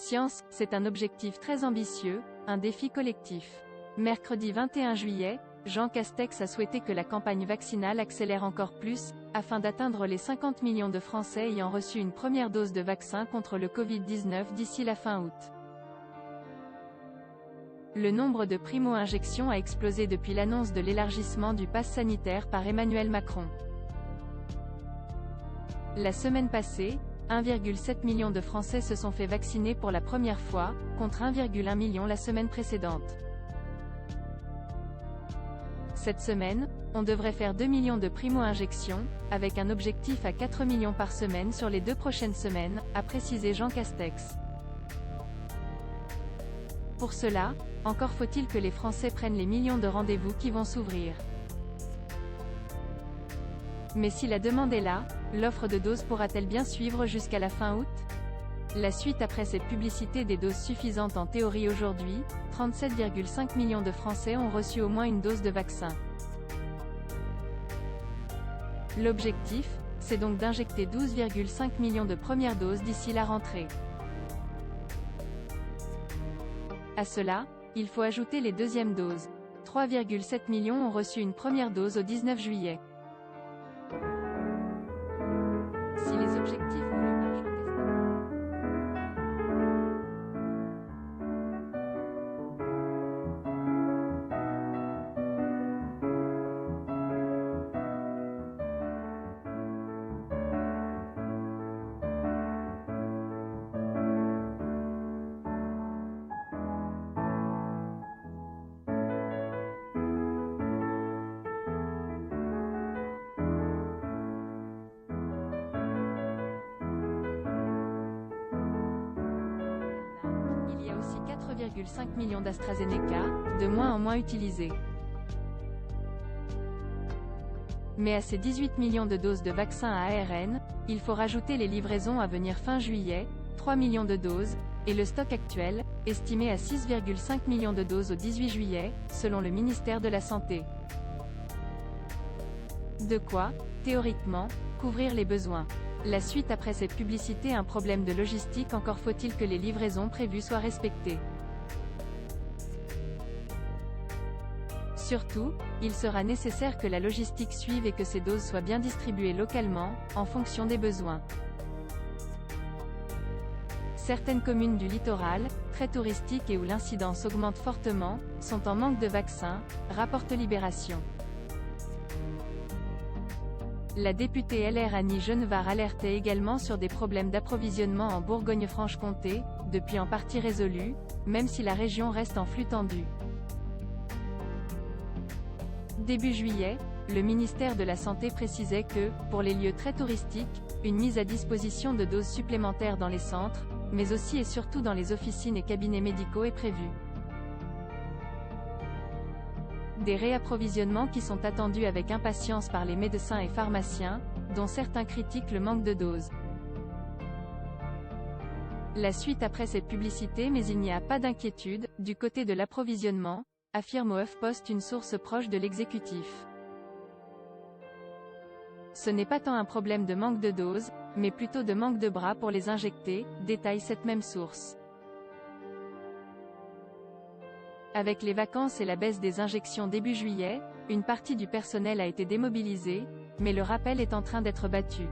Science, c'est un objectif très ambitieux, un défi collectif. Mercredi 21 juillet, Jean Castex a souhaité que la campagne vaccinale accélère encore plus, afin d'atteindre les 50 millions de Français ayant reçu une première dose de vaccin contre le Covid-19 d'ici la fin août. Le nombre de primo-injections a explosé depuis l'annonce de l'élargissement du pass sanitaire par Emmanuel Macron. La semaine passée, 1,7 million de Français se sont fait vacciner pour la première fois, contre 1,1 million la semaine précédente. Cette semaine, on devrait faire 2 millions de primo-injections, avec un objectif à 4 millions par semaine sur les 2 prochaines semaines, a précisé Jean Castex. Pour cela, encore faut-il que les Français prennent les millions de rendez-vous qui vont s'ouvrir. Mais si la demande est là, l'offre de doses pourra-t-elle bien suivre jusqu'à la fin août? La suite après cette publicité des doses suffisantes en théorie aujourd'hui, 37,5 millions de Français ont reçu au moins une dose de vaccin. L'objectif, c'est donc d'injecter 12,5 millions de premières doses d'ici la rentrée. À cela, il faut ajouter les deuxièmes doses. 3,7 millions ont reçu une première dose au 19 juillet. Si les objectifs voulus par Jean Castex. Il y a aussi 4,5 millions d'AstraZeneca, de moins en moins utilisés. Mais à ces 18 millions de doses de vaccins à ARN, il faut rajouter les livraisons à venir fin juillet, 3 millions de doses, et le stock actuel, estimé à 6,5 millions de doses au 18 juillet, selon le ministère de la Santé. De quoi, théoriquement, couvrir les besoins. La suite après cette publicité, un problème de logistique, encore faut-il que les livraisons prévues soient respectées. Surtout, il sera nécessaire que la logistique suive et que ces doses soient bien distribuées localement, en fonction des besoins. Certaines communes du littoral, très touristiques et où l'incidence augmente fortement, sont en manque de vaccins, rapporte Libération. La députée LR Annie Genevard alertait également sur des problèmes d'approvisionnement en Bourgogne-Franche-Comté, depuis en partie résolus, même si la région reste en flux tendu. Début juillet, le ministère de la Santé précisait que, pour les lieux très touristiques, une mise à disposition de doses supplémentaires dans les centres, mais aussi et surtout dans les officines et cabinets médicaux est prévue. Des réapprovisionnements qui sont attendus avec impatience par les médecins et pharmaciens, dont certains critiquent le manque de doses. La suite après cette publicité, mais il n'y a pas d'inquiétude, du côté de l'approvisionnement, affirme au HuffPost une source proche de l'exécutif. Ce n'est pas tant un problème de manque de doses, mais plutôt de manque de bras pour les injecter, détaille cette même source. Avec les vacances et la baisse des injections début juillet, une partie du personnel a été démobilisée, mais le rappel est en train d'être battu.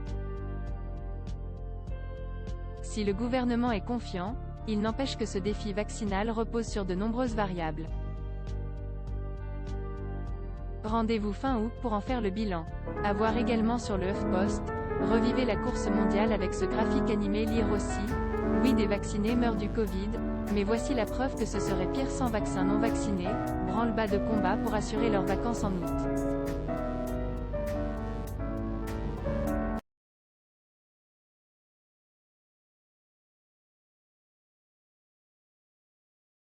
Si le gouvernement est confiant, il n'empêche que ce défi vaccinal repose sur de nombreuses variables. Rendez-vous fin août pour en faire le bilan. À voir également sur le HuffPost, revivez la course mondiale avec ce graphique animé. Lire aussi, oui, des vaccinés meurent du Covid, mais voici la preuve que ce serait pire sans vaccin non vaccinés, branle-bas de combat pour assurer leurs vacances en août.